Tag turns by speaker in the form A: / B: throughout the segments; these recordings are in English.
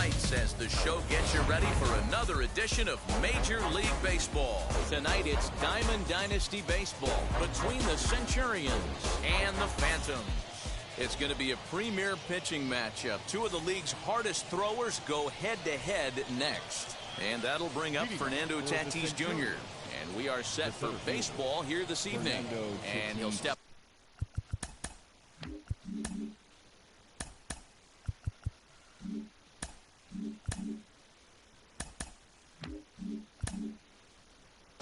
A: lights as the show gets you ready for another edition of Major League Baseball. Tonight it's Diamond Dynasty Baseball between the Centurions and the Phantoms. It's going to be a premier pitching matchup. Two of the league's hardest throwers go head-to-head next. And that'll bring up Fernando Tatis Jr. And we are set for baseball here this evening. And he'll step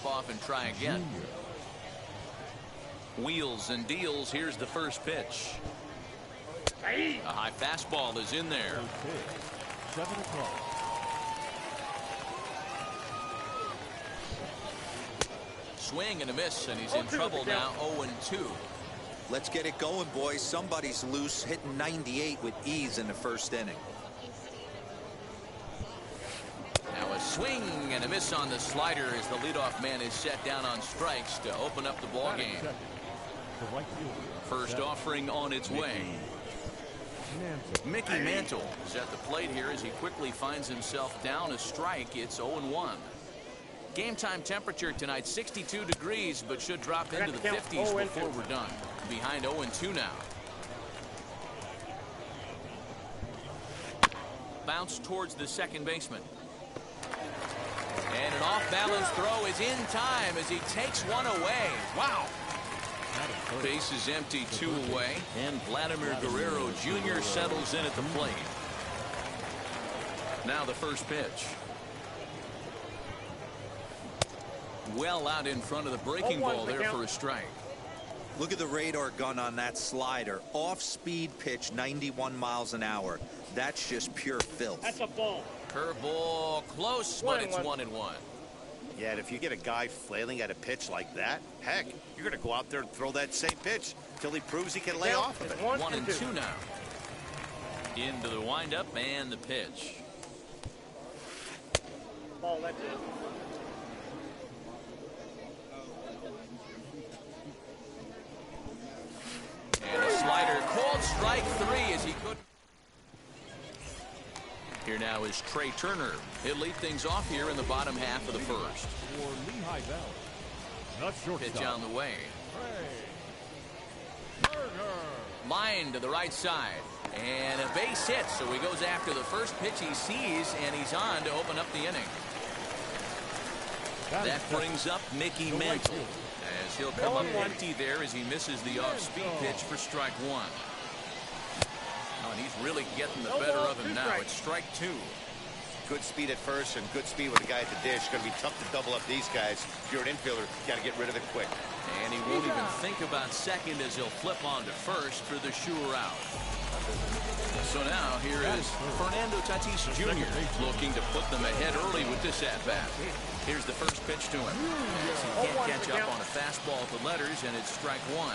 A: off and try again. Wheels and deals. Here's the first pitch. A high fastball is in there.
B: 7 o'clock.
A: Swing and a miss, and he's in trouble now. 0-2.
C: Let's get it going, boys. Somebody's loose, hitting 98 with ease in the first inning.
A: Now a swing and a miss on the slider as the leadoff man is set down on strikes to open up the ball game. First offering on its way. Mickey Mantle is at the plate here as he quickly finds himself down a strike. It's 0-1. Game time temperature tonight 62 degrees, but should drop into the 50s before we're done. Behind 0-2 now. Bounce towards the second baseman. And an off-balance throw is in time as he takes one away. Wow. Base is empty, 2 away, and Vladimir Guerrero Jr. settles in at the plate. Now the first pitch. Well out in front of the breaking ball there for a strike.
C: Look at the radar gun on that slider. Off-speed pitch, 91 miles an hour. That's just pure filth.
D: That's a ball.
A: Curveball close, but it's 1-1.
E: Yeah, and if you get a guy flailing at a pitch like that, heck, you're going to go out there and throw that same pitch until he proves he can lay off of it.
A: 1-2 now. Into the windup and the pitch.
D: Ball, that's it.
A: And a slider, called strike 3 as he could. Here now is Trey Turner. He'll lead things off here in the bottom half of the first. Pitch on the way. Line to the right side. And a base hit, so he goes after the first pitch he sees, and he's on to open up the inning. That brings up Mickey Mantle, as he'll come up empty there as he misses the off-speed pitch for strike 1. Oh, and he's really getting the better of him now. It's strike 2.
E: Good speed at first and good speed with the guy at the dish. It's going to be tough to double up these guys. If you're an infielder, you got to get rid of it quick.
A: And he won't even think about second as he'll flip on to first for the sure out. So now here is Fernando Tatis Jr. looking to put them ahead early with this at-bat. Here's the first pitch to him. He can't catch up on a fastball at the letters, and it's strike 1.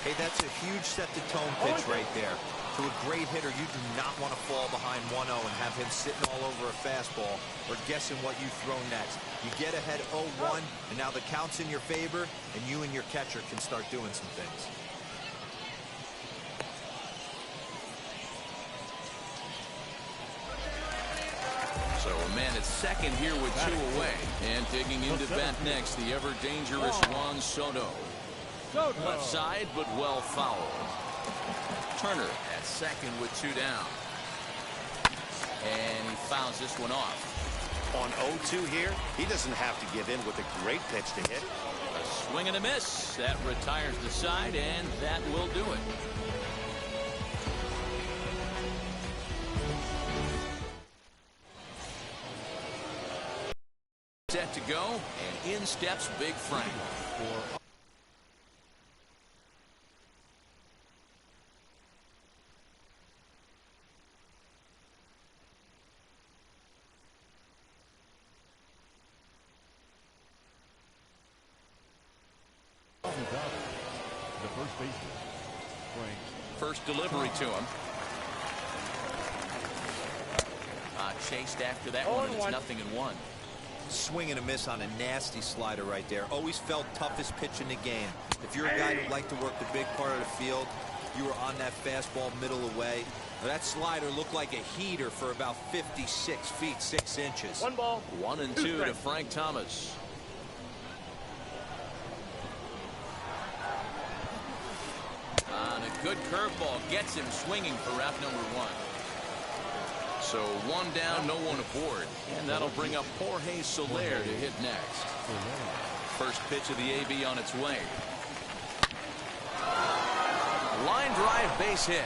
C: Hey, that's a huge set-the-tone pitch right there. To a great hitter, you do not want to fall behind 1-0 and have him sitting all over a fastball or guessing what you throw next. You get ahead 0-1, and now the count's in your favor, and you and your catcher can start doing some things.
A: So a man at second here with 2 away. And digging into bat next, the ever-dangerous Juan Soto. Left side, but well fouled. Turner at second with 2 down. And he fouls this one off.
E: On 0-2 here, he doesn't have to give in with a great pitch to hit.
A: A swing and a miss. That retires the side, and that will do it. Set to go, and in steps Big Frank.
B: The first baseman, Frank.
A: First delivery to him. Chased after that one, and it's 0-1.
C: Swing and a miss on a nasty slider right there. Always felt toughest pitch in the game. If you're a guy who'd like to work the big part of the field, You were on that fastball middle away. That slider looked like a heater for about 56 feet 6 inches.
D: 1 ball.
A: 1-2 to Frank Thomas. On a good curveball, gets him swinging for route number 1. So 1 down, no one aboard, and that'll bring up Jorge Soler to hit next. First pitch of the AB on its way. Line drive, base hit.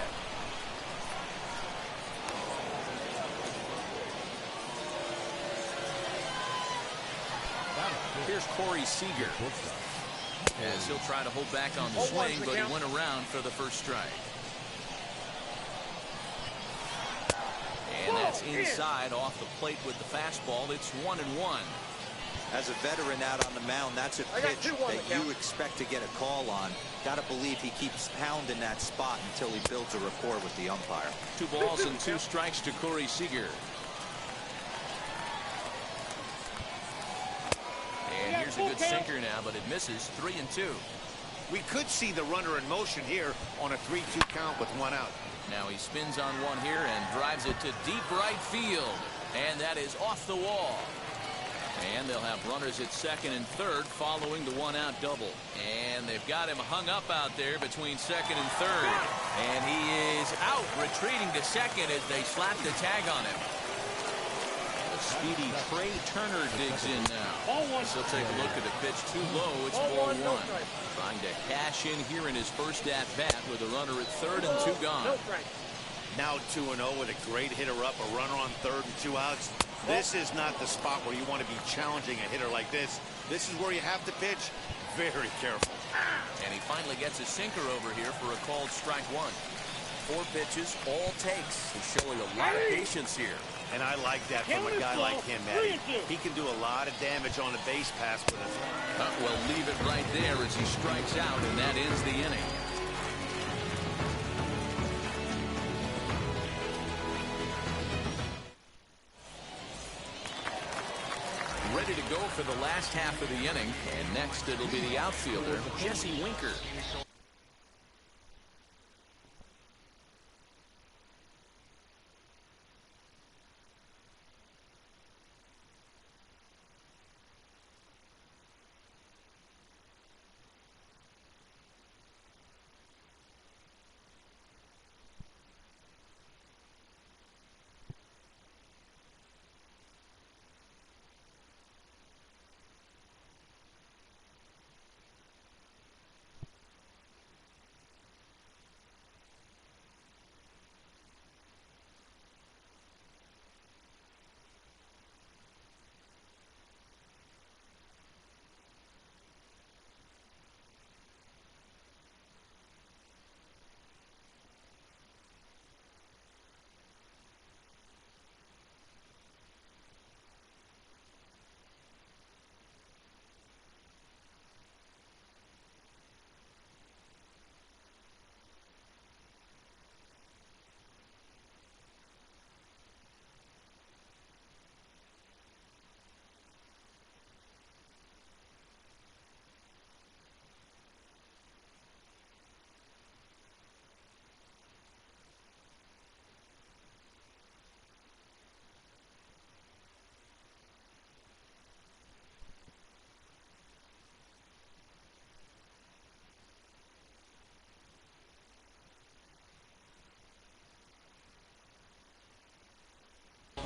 A: Here's Corey Seeger, as he'll try to hold back on the swing, but he went around for the first strike. And that's inside off the plate with the fastball. It's 1-1.
C: As a veteran out on the mound, that's a pitch that you expect to get a call on. Got to believe he keeps pounding that spot until he builds a rapport with the umpire.
A: 2 balls and 2 strikes to Corey Seeger. And here's a good sinker now, but it misses. 3-2.
E: We could see the runner in motion here on a 3-2 count with 1 out.
A: Now he spins on one here and drives it to deep right field. And that is off the wall. And they'll have runners at second and third following the 1-out double. And they've got him hung up out there between second and third. And he is out, retreating to second as they slap the tag on him. The speedy Trey Turner digs in now. He'll take a look at the pitch too low. It's ball 1. Trying to cash in here in his first at bat with a runner at third and 2 gone.
E: Now 2-0 with a great hitter up, a runner on third and 2 outs. This is not the spot where you want to be challenging a hitter like this. This is where you have to pitch very careful.
A: And he finally gets a sinker over here for a called strike 1. 4 pitches, all takes. He's showing a lot of patience here.
E: And I like that from a guy like him, Eddie. He can do a lot of damage on a base pass with it.
A: Well, leave it right there as he strikes out, and that ends the inning. Ready to go for the last half of the inning, and next it'll be the outfielder, Jesse Winker.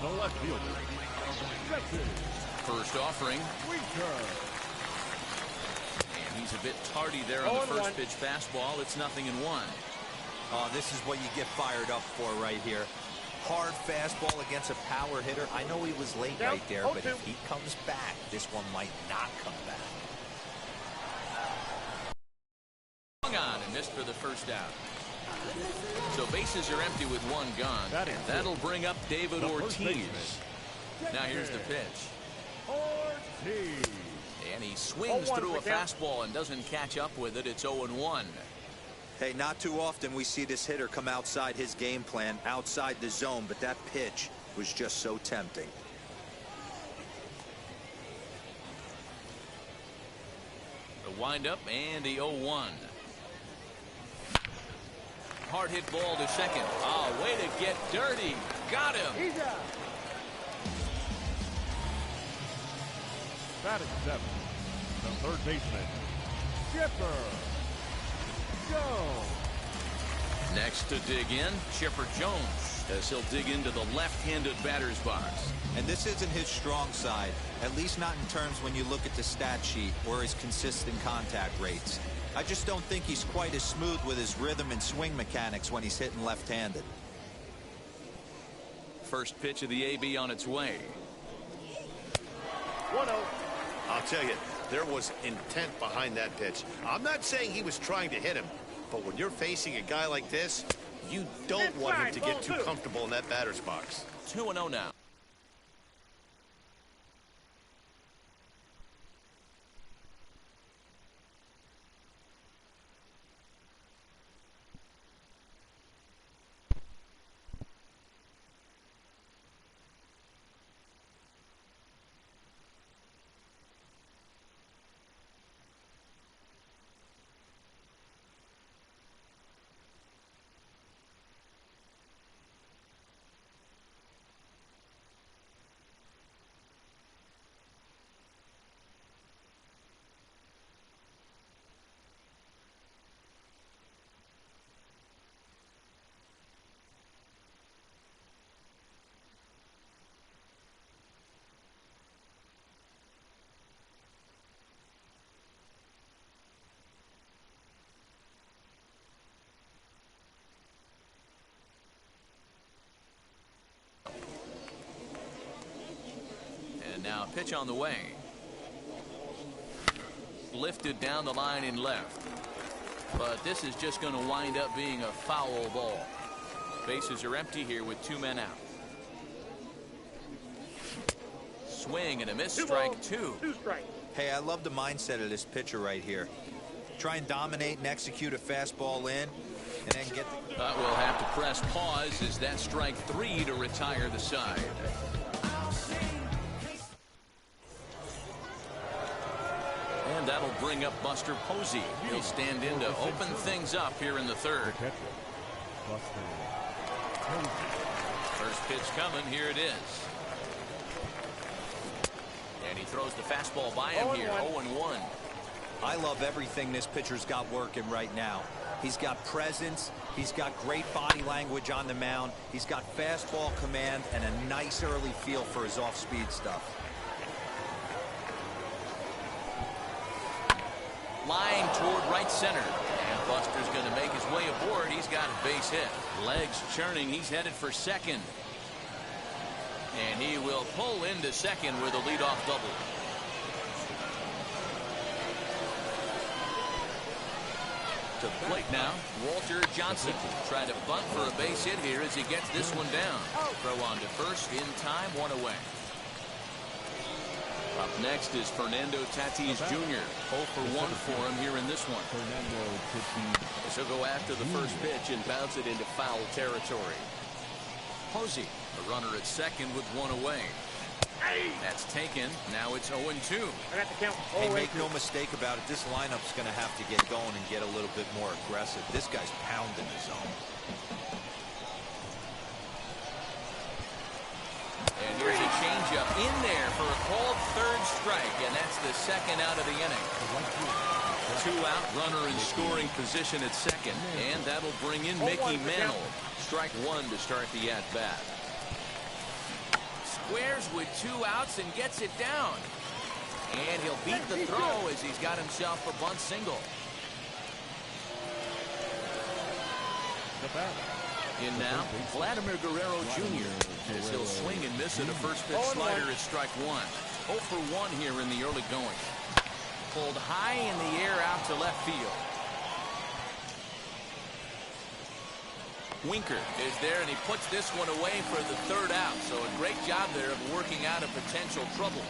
B: The left fielder.
A: First offering. And he's a bit tardy there on the first pitch fastball. It's 0-1.
C: Oh, this is what you get fired up for right here. Hard fastball against a power hitter. I know he was late right there, but if he comes back, this one might not come back.
A: Hung on and missed for the first out. So bases are empty with 1 gone. That'll bring up David Ortiz. Now here's the pitch.
B: Ortiz.
A: And he swings through a fastball and doesn't catch up with it. It's 0-1.
C: Hey, not too often we see this hitter come outside his game plan, outside the zone, but that pitch was just so tempting. The
A: windup and the 0-1. Hard hit ball to second. Oh, way to get dirty. Got him.
B: He's out. Batting seventh, the third baseman, Chipper Jones.
A: Next to dig in, Chipper Jones, as he'll dig into the left-handed batter's box.
C: And this isn't his strong side, at least not in terms when you look at the stat sheet or his consistent contact rates. I just don't think he's quite as smooth with his rhythm and swing mechanics when he's hitting left-handed.
A: First pitch of the AB on its way.
B: 1-0.
E: I'll tell you, there was intent behind that pitch. I'm not saying he was trying to hit him, but when you're facing a guy like this, you don't want him to get too comfortable in that batter's box.
A: 2-0 now. Now pitch on the way. Lifted down the line in left. But this is just going to wind up being a foul ball. Bases are empty here with 2 men out. Swing and a miss. Strike 2.
B: 2 strikes.
C: Hey, I love the mindset of this pitcher right here. Try and dominate and execute a fastball in, and then get...
A: But we'll have to press pause as that strike 3 to retire the side. And that'll bring up Buster Posey. He'll stand in to open things up here in the third. First pitch coming. Here it is. And he throws the fastball by him here. 0-1.
C: I love everything this pitcher's got working right now. He's got presence. He's got great body language on the mound. He's got fastball command and a nice early feel for his off-speed stuff.
A: Line toward right center. And Buster's going to make his way aboard. He's got a base hit. Legs churning. He's headed for second. And he will pull into second with a leadoff double. To the plate now, Walter Johnson. Trying to bunt for a base hit here as he gets this one down. Throw on to first in time, 1 away. Up next is Fernando Tatis Jr. 0 for 1 for him here in this one. So go after the first pitch and bounce it into foul territory. Posey, the runner at second with 1 away. That's taken. Now it's 0-2.
B: I got the count.
C: Hey, make no mistake about it. This lineup's going to have to get going and get a little bit more aggressive. This guy's pounding his zone.
A: And here's a changeup in there for a called third strike, and that's the second out of the inning. 2 out, runner in scoring position at second, and that'll bring in Mickey Mantle. Strike 1 to start the at-bat. Squares with 2 outs and gets it down. And he'll beat the throw as he's got himself a bunt single. In now, Vladimir Guerrero Jr. as he'll swing and miss at a first pitch slider at strike 1. 0 for 1 here in the early going. Pulled high in the air out to left field. Winker is there, and he puts this one away for the 3rd out. So a great job there of working out a potential trouble.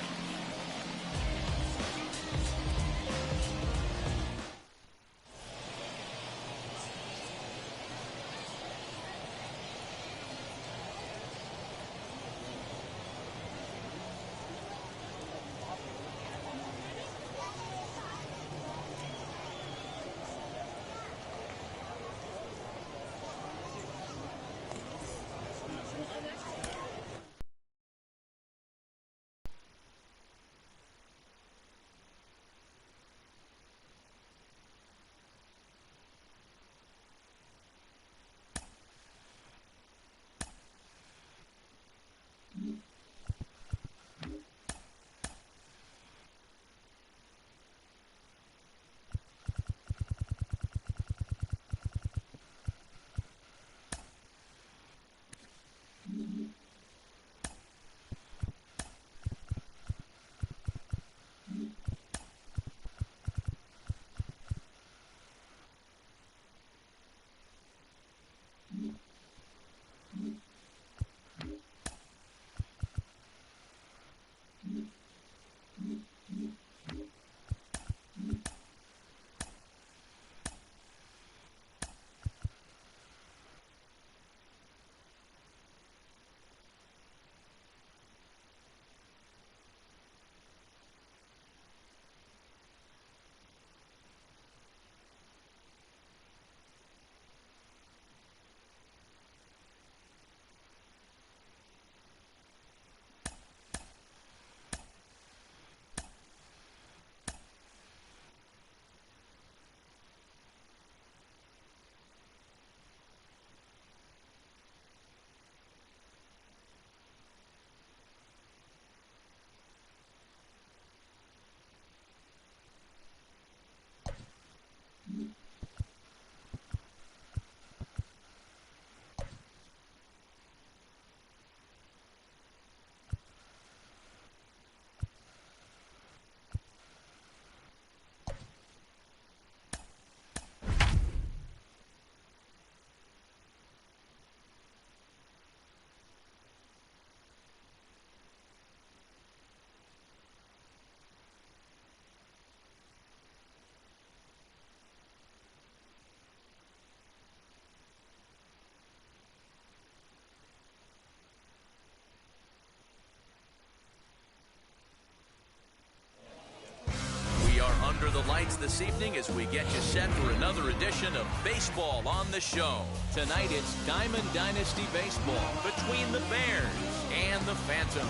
A: Under the lights this evening as we get you set for another edition of Baseball on the Show. Tonight it's Diamond Dynasty Baseball between the Bears and the Phantoms.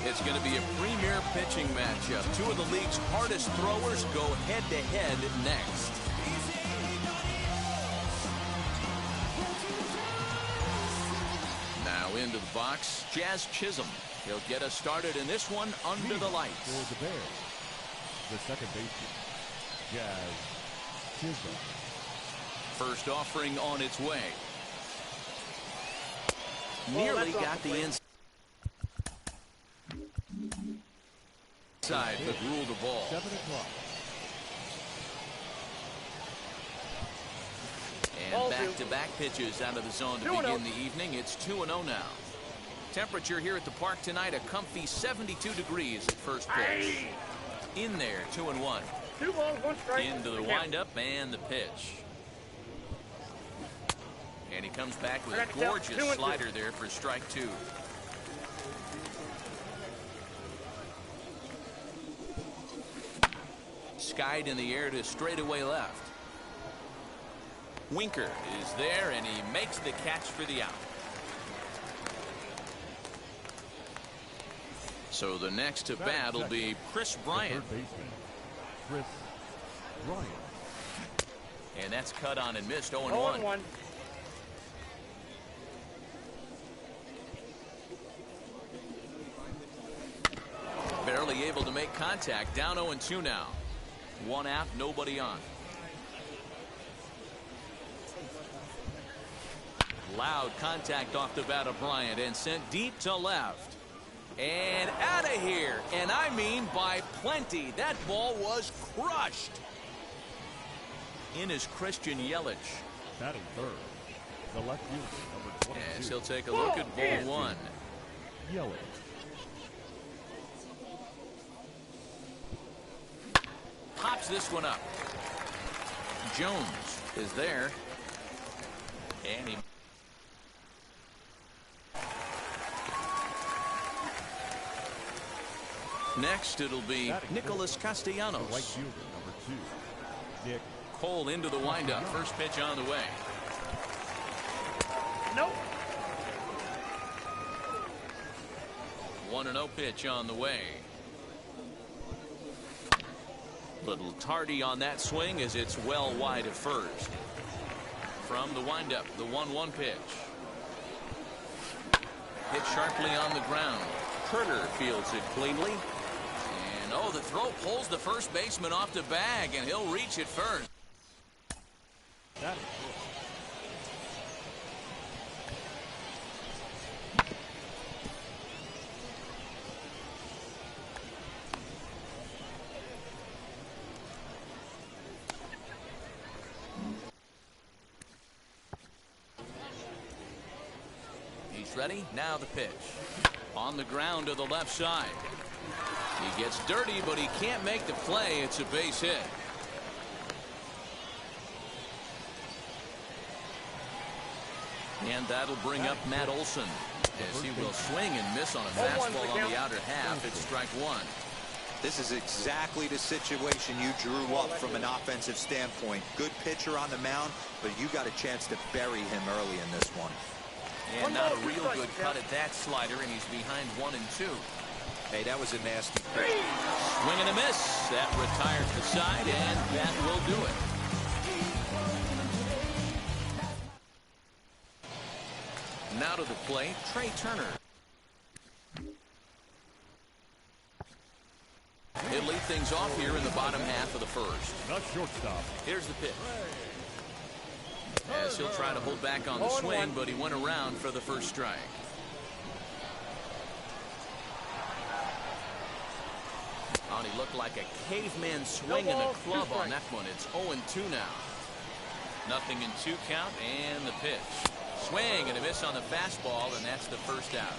A: It's going to be a premier pitching matchup. Two of the league's hardest throwers go head-to-head next. Now into the box, Jazz Chisholm. He'll get us started in this one under the lights.
B: For the Bears, the second baseman, Jazz Chisholm.
A: First offering on its way. Nearly got the inside, but ruled the ball.
B: 7 o'clock.
A: And back-to-back pitches out of the zone to begin the evening. It's 2-0 now. Temperature here at the park tonight, a comfy 72 degrees at first pitch. In there, 2-1.
B: 2 balls, 1 strike.
A: Into the windup and the pitch. And he comes back with a gorgeous slider there for strike 2. Skied in the air to straightaway left. Winker is there, and he makes the catch for the out. So the next to bat will be Chris Bryant.
B: Third baseman, Chris Bryant.
A: And that's cut on and missed. 0-1. Barely able to make contact. Down 0-2 now. 1 out, nobody on. Loud contact off the bat of Bryant and sent deep to left. And out of here. And I mean by plenty. That ball was crushed. In is Christian Yelich.
B: Batting third, the left fielder, number 22.
A: Yes, he'll take a look at ball 1.
B: Yelich.
A: Pops this one up. Jones is there. And he... Next, it'll be Nicholas Castellanos.
B: The right fielder, number 2, Nick
A: Cole into the windup. First pitch on the way.
B: Nope.
A: 1-0 pitch on the way. Little tardy on that swing as it's well wide at first. From the windup, the 1-1 pitch. Hit sharply on the ground. Turner fields it cleanly. And oh, the throw pulls the first baseman off the bag, and he'll reach it first.
B: That is good.
A: He's ready. Now the pitch. On the ground to the left side. He gets dirty, but he can't make the play. It's a base hit. And that'll bring up Matt Olson as he will swing and miss on a fastball on the outer half. It's strike 1.
C: This is exactly the situation you drew up from an offensive standpoint. Good pitcher on the mound, but you got a chance to bury him early in this one.
A: And not a real good cut at that slider, and he's behind 1 and 2.
C: Hey, that was a nasty pitch.
A: Swing and a miss. That retires the side, and that will do it. Now to the plate, Trey Turner. He'll lead things off here in the bottom half of the first.
B: Not shortstop.
A: Here's the pitch. As he'll try to hold back on the swing, but he went around for the first strike. Oh, and he looked like a caveman swinging a club on that one. It's 0-2 now. Nothing in 2 count, and the pitch. Swing and a miss on the fastball, and that's the first out.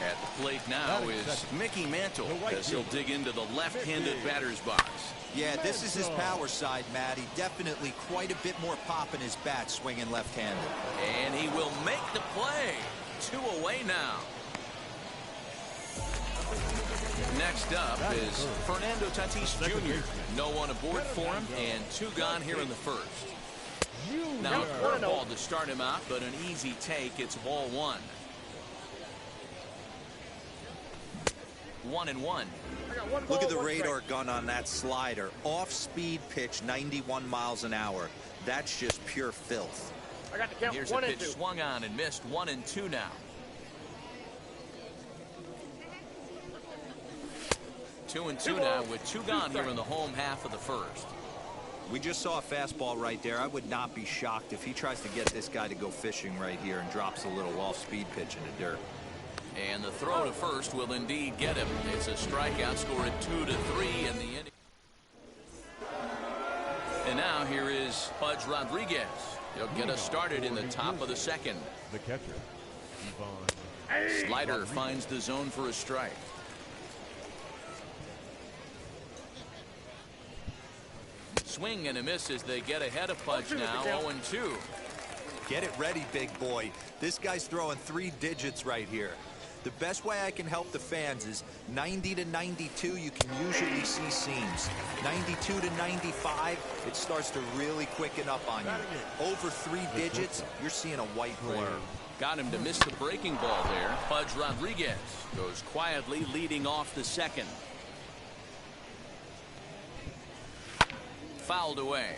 A: At the plate now is Mickey Mantle, as he'll dig into the left-handed batter's box.
C: Yeah, this is his power side, Matty. Definitely quite a bit more pop in his bat swinging left-handed.
A: And he will make the play. 2 away now. Next up is Fernando Tatis Jr. No one aboard for him, and 2 gone here in the first. Now a curveball to start him out, but an easy take. It's ball 1. 1-1.
C: Look at the radar gun on that slider. Off-speed pitch, 91 miles an hour. That's just pure filth.
A: Here's a pitch swung on and missed. 1-2 now. 2-2 now with 2 gone here in the home half of the first.
C: We just saw a fastball right there. I would not be shocked if he tries to get this guy to go fishing right here and drops a little off-speed pitch in the dirt.
A: And the throw to first will indeed get him. It's a strikeout, score at 2-3 in the inning. And now here is Pudge Rodriguez. He'll get us started in the top of the second.
B: The catcher.
A: Slider finds the zone for a strike. Swing and a miss as they get ahead of Pudge now. 0-2.
C: Get it ready, big boy. This guy's throwing 3 digits right here. The best way I can help the fans is 90 to 92, you can usually see seams. 92 to 95, it starts to really quicken up on you. Over 3 digits, you're seeing a white blur.
A: Got him to miss the breaking ball there. Pudge Rodriguez goes quietly leading off the second. Fouled away.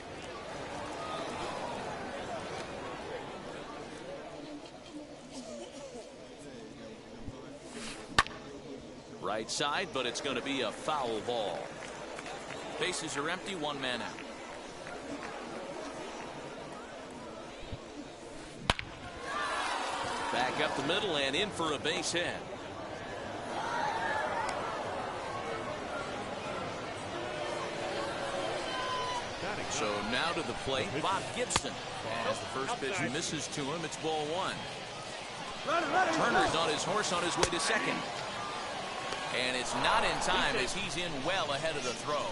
A: Right side, but it's going to be a foul ball. Bases are empty, 1 man out. Back up the middle and in for a base hit. So now to the plate, Bob Gibson. As the first pitch misses to him, it's ball 1. Turner's on his horse on his way to second. And it's not in time as he's in well ahead of the throw.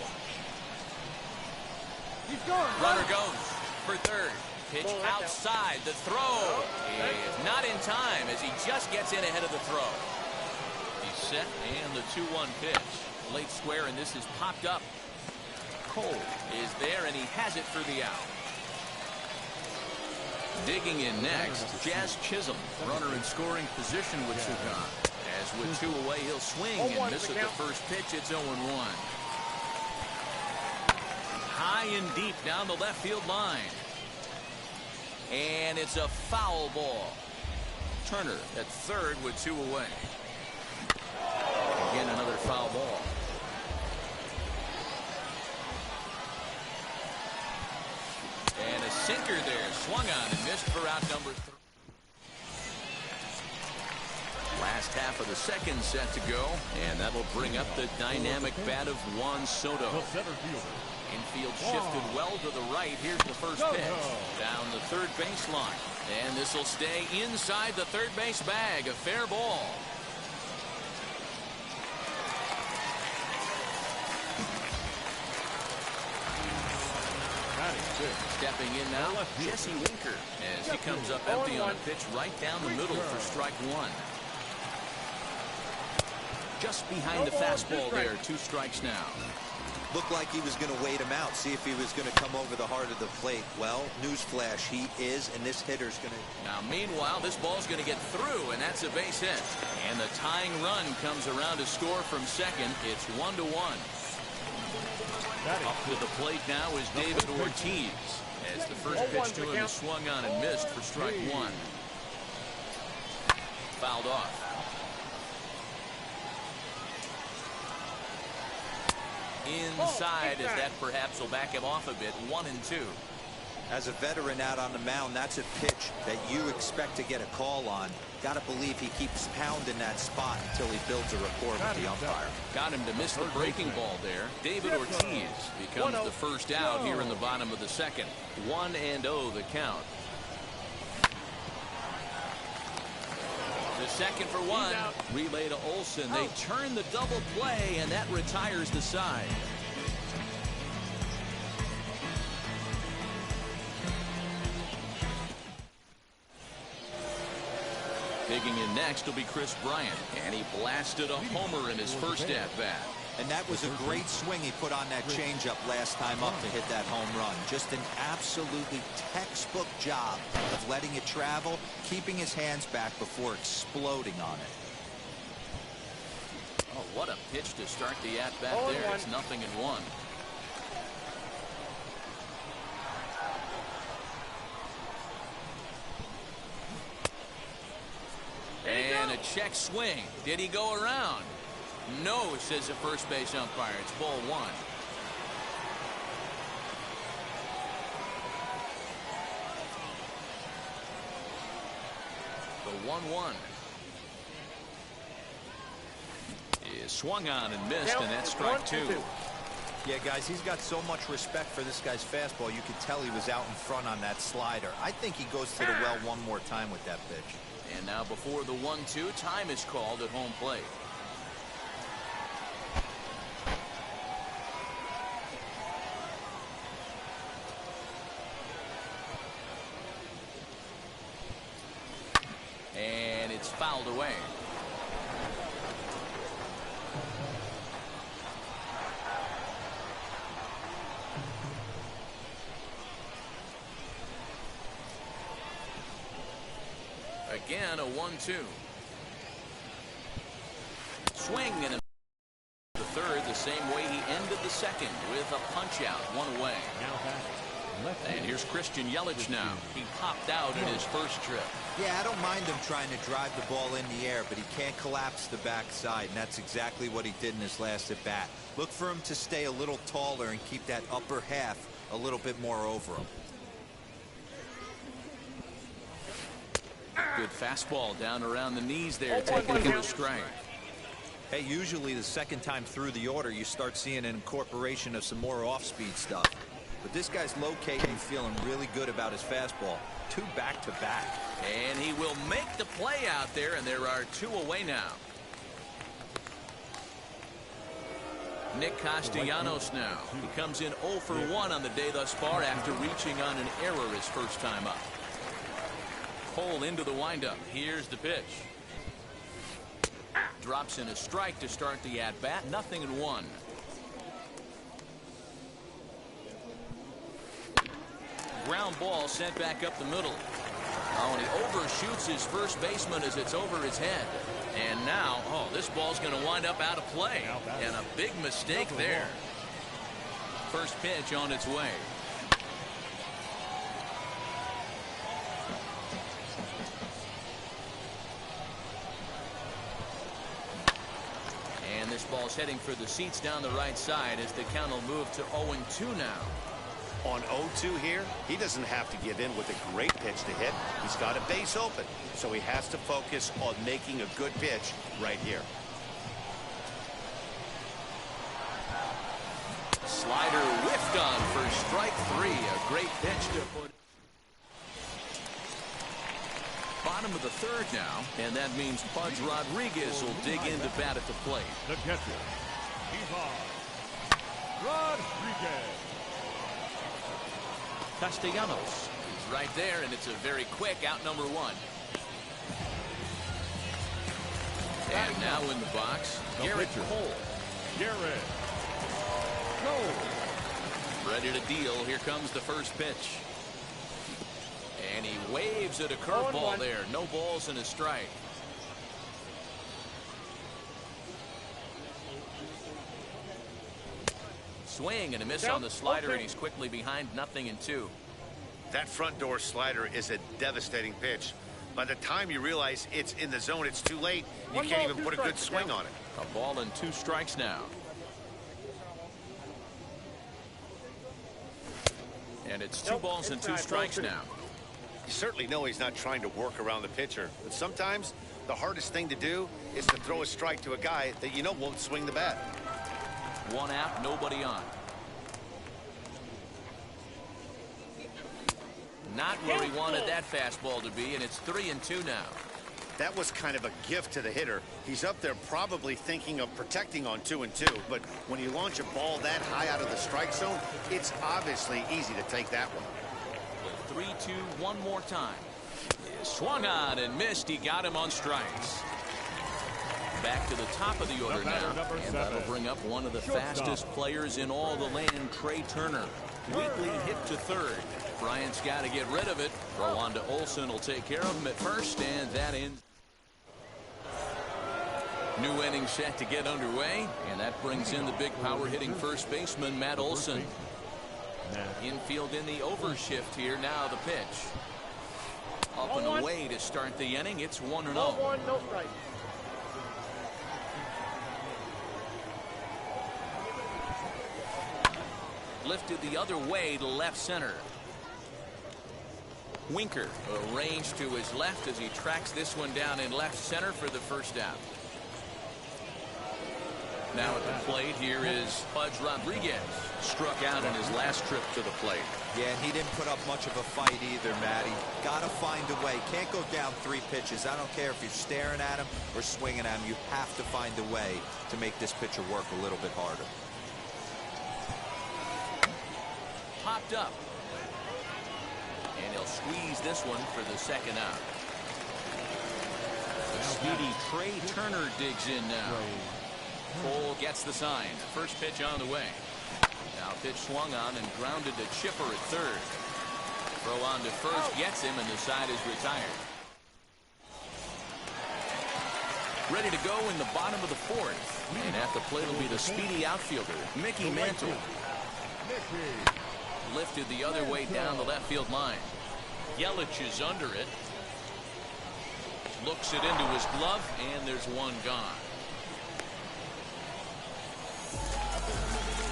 A: Runner goes for third. Pitch outside. The throw is not in time as he just gets in ahead of the throw. He's set and the 2-1 pitch. Late square, and this is popped up. Cole is there and he has it for the out. Digging in next, Jazz Chisholm. Runner in scoring position with 2 gone. As with 2 away, he'll swing and miss at the first pitch. It's 0-1. High and deep down the left field line. And it's a foul ball. Turner at third with 2 away. Again, another foul ball. And a sinker there. Swung on and missed for out number 3. Last half of the second set to go, and that'll bring up the dynamic bat of Juan Soto. Infield shifted well to the right. Here's the first pitch. Down the third baseline. And this will stay inside the third base bag. A fair ball. Stepping in now, Jesse Winker, as he comes up empty on a pitch right down the middle for strike 1. Just behind the fastball there. 2 strikes now.
C: Looked like he was going to wait him out, see if he was going to come over the heart of the plate. Well, newsflash, he is, and this hitter's going to...
A: Now, meanwhile, this ball's going to get through, and that's a base hit. And the tying run comes around to score from second. It's 1-1. Up to the plate now is David Ortiz, as the first pitch to him is swung on and missed for strike 1. Fouled off. inside, as that perhaps will back him off a bit. 1-2.
C: As a veteran out on the mound, that's a pitch that you expect to get a call on. Got to believe he keeps pounding that spot until he builds a rapport with the umpire.
A: Got him to miss the breaking ball there. David Ortiz becomes the first out here in the bottom of the second. 1-0 the count. The second for one. Relay to Olsen. They turn the double play, and that retires the side. Digging in next will be Chris Bryant, and he blasted a homer in his first at-bat.
C: And that was a great swing he put on that changeup last time up to hit that home run. Just an absolutely textbook job of letting it travel, keeping his hands back before exploding on it.
A: Oh, what a pitch to start the at-bat there. It's 0-1. And a check swing. Did he go around? No, says the first base umpire. It's ball one. The 1-1 is swung on and missed, and that's strike two.
C: Yeah, guys, he's got so much respect for this guy's fastball. You could tell he was out in front on that slider. I think he goes to the well one more time with that pitch.
A: And now before the 1-2, time is called at home plate. And it's fouled away. Again, a 1-2. Swing and the third the same way he ended the second, with a punch out, one away. And here's Christian Yelich now. He popped out in his first trip.
C: Yeah, I don't mind him trying to drive the ball in the air, but he can't collapse the backside, and that's exactly what he did in his last at bat. Look for him to stay a little taller and keep that upper half a little bit more over him.
A: Good fastball down around the knees there, taken for a strike.
C: Hey, usually the second time through the order, you start seeing an incorporation of some more off-speed stuff. But this guy's locating, feeling really good about his fastball. 2 back-to-back.
A: And he will make the play out there, and there are 2 away now. Nick Castellanos now. He comes in 0 for 1 on the day thus far after reaching on an error his first time up. Cole into the windup. Here's the pitch. Drops in a strike to start the at-bat. 0-1. Ground ball sent back up the middle. Oh, and he overshoots his first baseman as it's over his head. And now, oh, this ball's going to wind up out of play. And a big mistake there. First pitch on its way. And this ball's heading for the seats down the right side as the count will move to 0-2 now.
E: On 0-2 here, he doesn't have to give in with a great pitch to hit. He's got a base open, so he has to focus on making a good pitch right here.
A: Slider whiffed on for strike 3. A great pitch to put. Bottom of the third now, and that means Pudge Rodriguez will dig in to bat at the plate.
B: The catcher, Rodriguez.
A: Castellanos is right there, and it's a very quick out number 1. And now in the box, Garrett Cole.
B: Garrett Cole.
A: Ready to deal. Here comes the first pitch. And he waves at a curveball there. No balls and a strike. Swing and a miss on the slider, and he's quickly behind 0-2.
E: That front door slider is a devastating pitch. By the time you realize it's in the zone, it's too late. You can't even put a good swing on it.
A: A ball and 2 strikes now. And it's 2 balls and 2 strikes now.
E: You certainly know he's not trying to work around the pitcher, but sometimes the hardest thing to do is to throw a strike to a guy that you know won't swing the bat.
A: 1 out, nobody on. Not where he wanted that fastball to be, and it's 3-2 now.
E: That was kind of a gift to the hitter. He's up there probably thinking of protecting on 2-2, but when you launch a ball that high out of the strike zone, it's obviously easy to take that one.
A: 3-2 one more time. Swung on and missed. He got him on strikes. Back to the top of the order now, and that'll bring up one of the fastest players in all the land, Trey Turner. Weakly hit to third. Bryant's got to get rid of it. Throw on to Olsen will take care of him at first, and that ends. New inning set to get underway, and that brings in the big power hitting first baseman Matt Olsen. Infield in the overshift here. Now the pitch. Up and away to start the inning. It's 1-0.
D: No strike.
A: Lifted the other way to left center. Winker arranged to his left as he tracks this one down in left center for the first out. Now at the plate, here is Pudge Rodriguez. Struck out in his last trip to the plate.
C: Yeah, and he didn't put up much of a fight either, Matty. Got to find a way. Can't go down 3 pitches. I don't care if you're staring at him or swinging at him. You have to find a way to make this pitcher work a little bit harder.
A: Popped up. And he'll squeeze this one for the second out. The speedy Trey Turner digs in now. Cole gets the sign. First pitch on the way. Now pitch swung on and grounded to Chipper at third. Throw on to first, gets him, and the side is retired. Ready to go in the bottom of the 4th. And at the plate will be the speedy outfielder, Mickey Mantle. Lifted the other way down the left field line. Yelich is under it. Looks it into his glove, and there's one gone.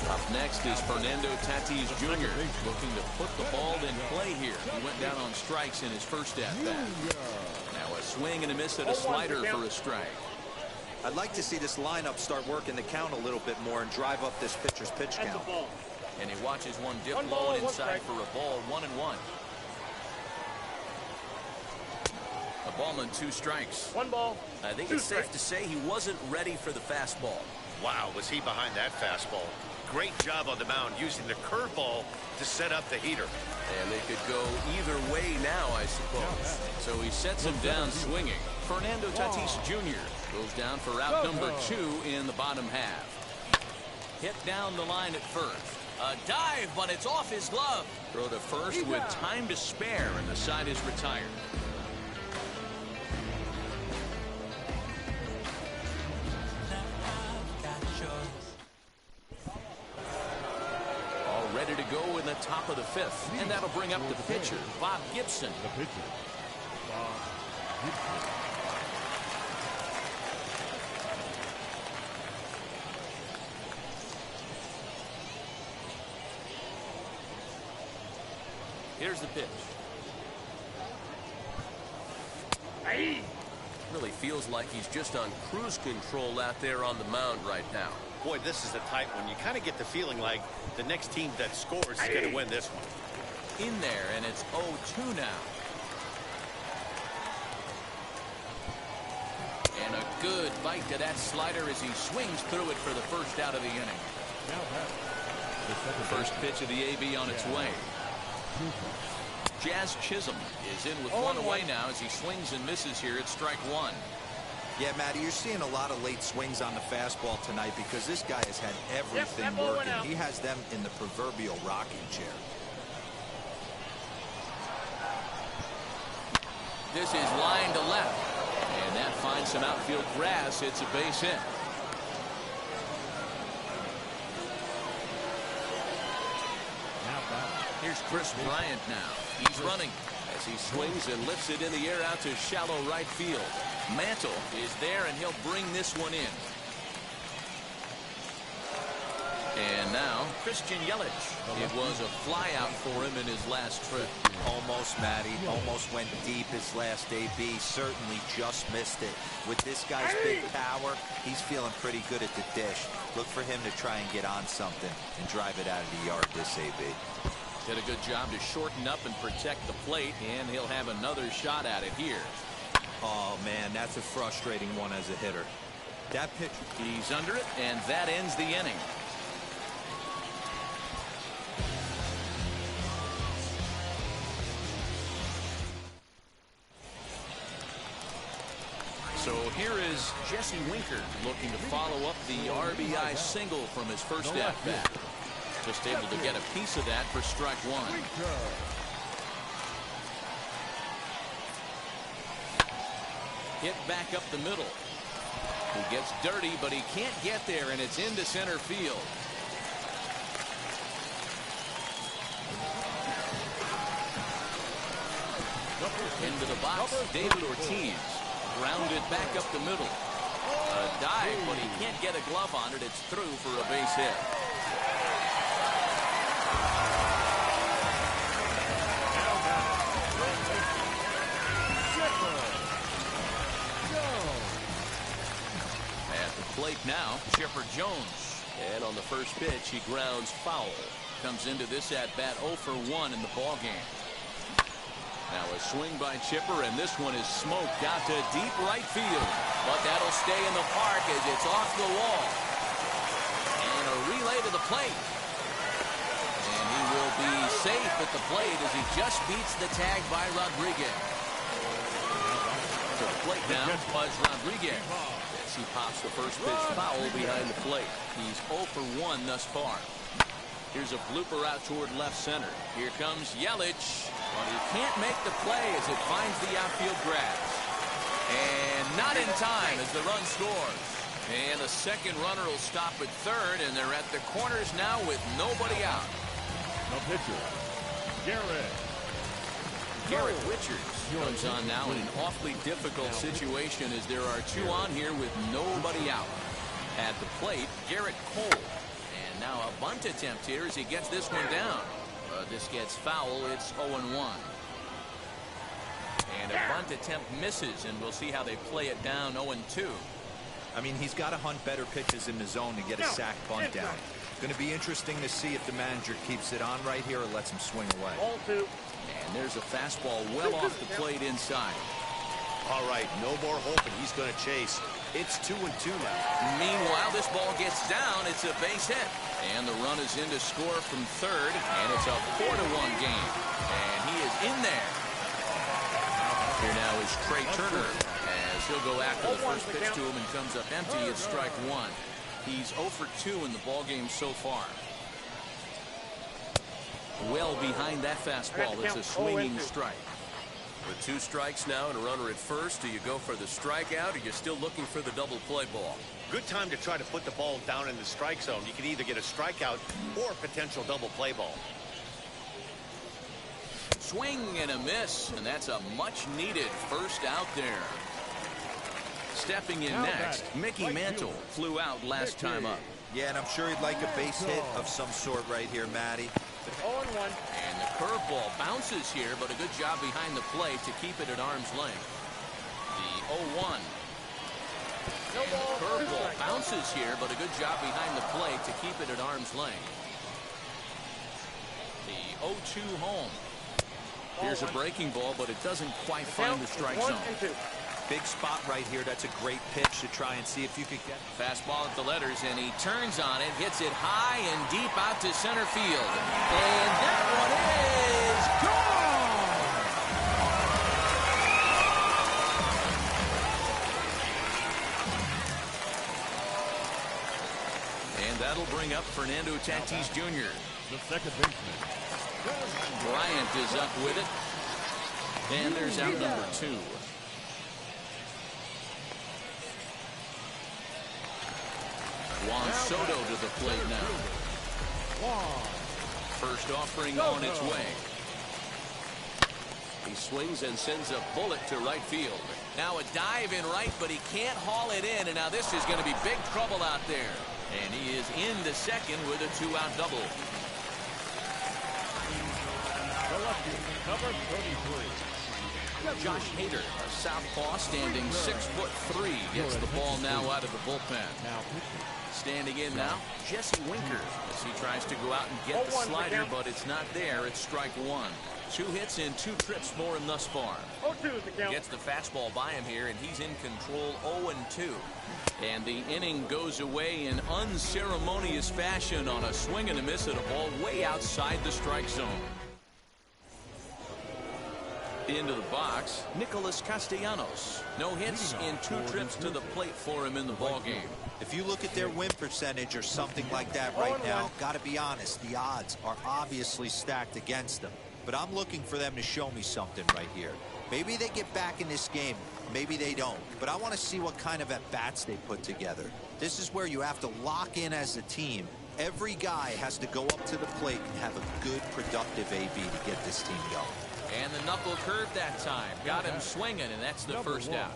A: Up next is Fernando Tatis Jr. looking to put the ball in play here. He went down on strikes in his first at-bat. Now a swing and a miss at a slider for a strike.
C: I'd like to see this lineup start working the count a little bit more and drive up this pitcher's pitch count.
A: And he watches one dip low and inside for a ball. 1-1. A ball and 2 strikes.
D: 1 ball.
A: I think it's safe to say he wasn't ready for the fastball.
E: Wow, was he behind that fastball. Great job on the mound using the curveball to set up the heater.
A: And they could go either way now, I suppose. So he sets him down swinging. Fernando Tatis Jr. goes down for out number 2 in the bottom half. Hit down the line at first. A dive, but it's off his glove. Throw to first with time to spare, and the side is retired. All ready to go in the top of the 5th, and that'll bring up the pitcher, Bob Gibson.
B: The pitcher, Bob Gibson.
A: Here's the pitch. Really feels like he's just on cruise control out there on the mound right now.
E: Boy, this is a tight one. You kind of get the feeling like the next team that scores is going to win this one.
A: In there, and it's 0-2 now. And a good bite to that slider as he swings through it for the first out of the inning. First pitch of the AB on its way. Jazz Chisholm is in with 1 away now as he swings and misses here at strike 1.
C: Yeah, Matty, you're seeing a lot of late swings on the fastball tonight because this guy has had everything working. He has them in the proverbial rocking chair.
A: This is line to left, and that finds some outfield grass. It's a base hit. Here's Chris Bryant now. He's running as he swings and lifts it in the air out to shallow right field. Mantle is there, and he'll bring this one in. And now, Christian Yelich. It was a flyout for him in his last trip.
C: Almost, Matty. Almost went deep his last AB. Certainly just missed it. With this guy's big power, he's feeling pretty good at the dish. Look for him to try and get on something and drive it out of the yard this AB.
A: Did a good job to shorten up and protect the plate, and he'll have another shot at it here.
C: Oh, man, that's a frustrating one as a hitter. That pitch.
A: He's under it, and that ends the inning. So here is Jesse Winker looking to follow up the RBI single from his first at-bat. Just able to get a piece of that for strike one. Hit back up the middle. He gets dirty, but he can't get there, and it's into center field. Into the box, David Ortiz. Grounded back up the middle. A dive, but he can't get a glove on it. It's through for a base hit. At the plate now, Chipper Jones. And on the first pitch, he grounds foul. Comes into this at-bat 0 for 1 in the ballgame. Now a swing by Chipper, and this one is smoked out to deep right field. But that'll stay in the park as it's off the wall. And a relay to the plate. And he will be safe at the plate as he just beats the tag by Rodriguez. To the plate now, Buzz Rodriguez. As he pops the first pitch foul behind the plate. He's 0 for 1 thus far. Here's a blooper out toward left center. Here comes Yelich. But he can't make the play as it finds the outfield grass. And not in time as the run scores. And the second runner will stop at third, and they're at the corners now with nobody out.
B: The pitcher,
A: Garrett Richards comes on now in an awfully difficult situation as there are two on here with nobody out. At the plate, Garrett Cole. And now a bunt attempt here as he gets this one down. This gets foul. It's 0-1. And a bunt attempt misses, and we'll see how they play it down 0-2.
C: I mean, he's got to hunt better pitches in the zone to get a sac bunt down. Going to be interesting to see if the manager keeps it on right here or lets him swing away.
A: And there's a fastball well off the plate inside.
E: All right, no more hope, and he's going to chase. It's 2-2 now.
A: Meanwhile, this ball gets down. It's a base hit. And the run is in to score from third. And it's a 4-1 game. And he is in there. Here now is Trey Turner as he'll go after the first pitch to him and comes up empty at strike one. He's 0 for 2 in the ballgame so far. Well behind that fastball. It's a swinging strike. With 2 strikes now and a runner at first, do you go for the strikeout or you're still looking for the double play ball?
E: Good time to try to put the ball down in the strike zone. You can either get a strikeout or a potential double play ball.
A: Swing and a miss, and that's a much needed first out there. Stepping in next, Mickey Mantle flew out last time up.
C: Yeah, and I'm sure he'd like a base hit of some sort right here, Matty.
A: 0-1. And the curveball bounces here, but a good job behind the plate to keep it at arm's length. The 0-1. And the curveball bounces here, but a good job behind the plate to keep it at arm's length. The 0-2 home. Here's a breaking ball, but it doesn't quite find the strike zone.
C: Big spot right here. That's a great pitch to try and see if you could get.
A: Fastball at the letters, and he turns on it, hits it high and deep out to center field. And that one is gone! And that'll bring up Fernando Tatis Jr.
B: The second baseman.
A: Bryant is up with it. And there's out number 2. Juan Soto to the plate now. First offering on its way. He swings and sends a bullet to right field. Now a dive in right, but he can't haul it in, and now this is going to be big trouble out there. And he is into second with a 2-out double.
B: The lefty, number 33.
A: Josh Hader, a southpaw, standing 6'3", gets the ball now out of the bullpen.
B: Now pitching.
A: Standing in now, Jesse Winker, as he tries to go out and get the slider, but it's not there. It's strike one. 2 hits in 2 trips for him thus far.
D: 0-2 is the count.
A: Gets the fastball by him here, and he's in control 0-2. And the inning goes away in unceremonious fashion on a swing and a miss at a ball way outside the strike zone. Into the box, Nicholas Castellanos. No hits in 2 trips to the plate for him in the ballgame.
C: If you look at their win percentage or something like that right now, got to be honest, the odds are obviously stacked against them. But I'm looking for them to show me something right here. Maybe they get back in this game. Maybe they don't. But I want to see what kind of at-bats they put together. This is where you have to lock in as a team. Every guy has to go up to the plate and have a good, productive AB to get this team going.
A: And the knuckle curve that time. Got him swinging, and that's the first out.